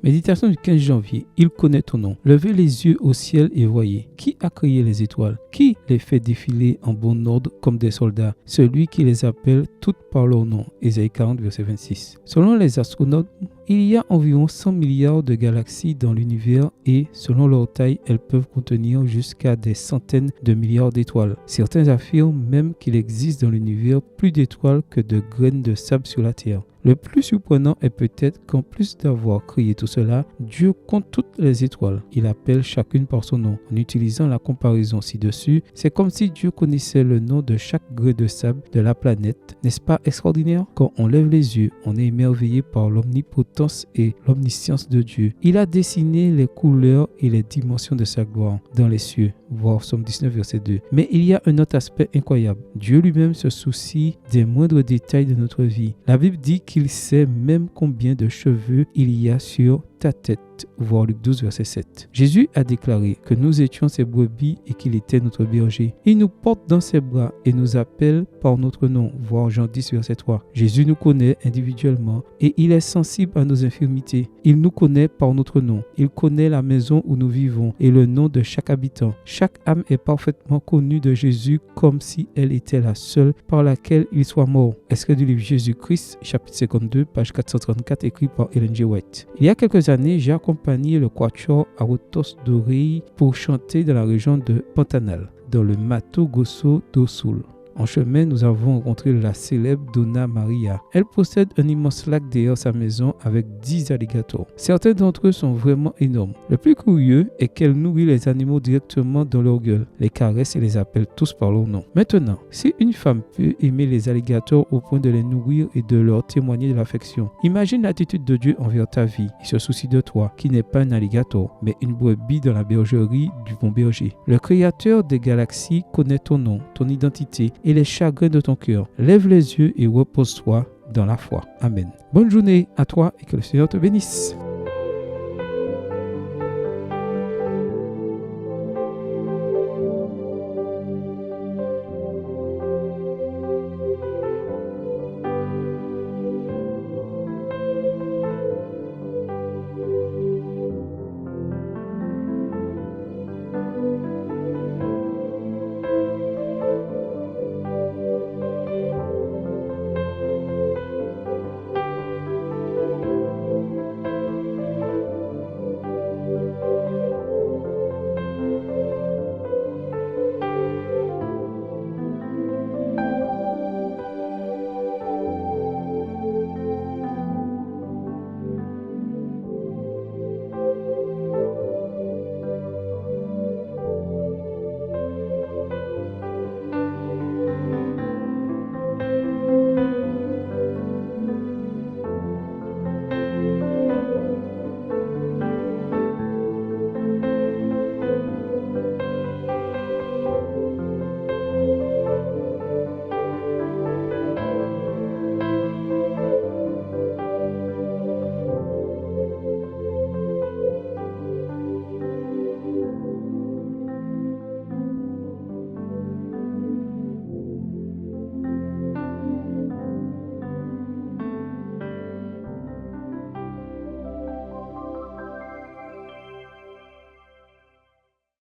Méditation du 15 janvier. Il connaît ton nom. Levez les yeux au ciel et voyez. Qui a créé les étoiles? Qui les fait défiler en bon ordre comme des soldats? Celui qui les appelle toutes par leur nom. Ésaïe 40, verset 26. Selon les astronautes, il y a environ 100 milliards de galaxies dans l'univers et, selon leur taille, elles peuvent contenir jusqu'à des centaines de milliards d'étoiles. Certains affirment même qu'il existe dans l'univers plus d'étoiles que de graines de sable sur la Terre. Le plus surprenant est peut-être qu'en plus d'avoir créé tout cela, Dieu compte toutes les étoiles. Il appelle chacune par son nom. En utilisant la comparaison ci-dessus, c'est comme si Dieu connaissait le nom de chaque grain de sable de la planète. N'est-ce pas extraordinaire? Quand on lève les yeux, on est émerveillé par l'omnipotence et l'omniscience de Dieu. Il a dessiné les couleurs et les dimensions de sa gloire dans les cieux. Voir Psaume 19, verset 2. Mais il y a un autre aspect incroyable. Dieu lui-même se soucie des moindres détails de notre vie. La Bible dit qu'il sait même combien de cheveux il y a sur ta tête. Voir Luc 12, verset 7. Jésus a déclaré que nous étions ses brebis et qu'il était notre berger. Il nous porte dans ses bras et nous appelle par notre nom. Voir Jean 10, verset 3. Jésus nous connaît individuellement et il est sensible à nos infirmités. Il nous connaît par notre nom. Il connaît la maison où nous vivons et le nom de chaque habitant. Chaque âme est parfaitement connue de Jésus comme si elle était la seule par laquelle il soit mort. Extrait du livre Jésus-Christ, chapitre 52, page 434, écrit par Ellen G. White. Il y a quelques années, j'ai accompagné le quatuor Arotos d'Oreille pour chanter dans la région de Pantanal, dans le Mato Grosso do Sul. En chemin, nous avons rencontré la célèbre Donna Maria. Elle possède un immense lac derrière sa maison avec 10 alligators. Certains d'entre eux sont vraiment énormes. Le plus curieux est qu'elle nourrit les animaux directement dans leur gueule, les caresse et les appelle tous par leur nom. Maintenant, si une femme peut aimer les alligators au point de les nourrir et de leur témoigner de l'affection, imagine l'attitude de Dieu envers ta vie. Il se soucie de toi, qui n'est pas un alligator, mais une brebis dans la bergerie du bon berger. Le créateur des galaxies connaît ton nom, ton identité et les chagrins de ton cœur. Lève les yeux et repose-toi dans la foi. Amen. Bonne journée à toi et que le Seigneur te bénisse.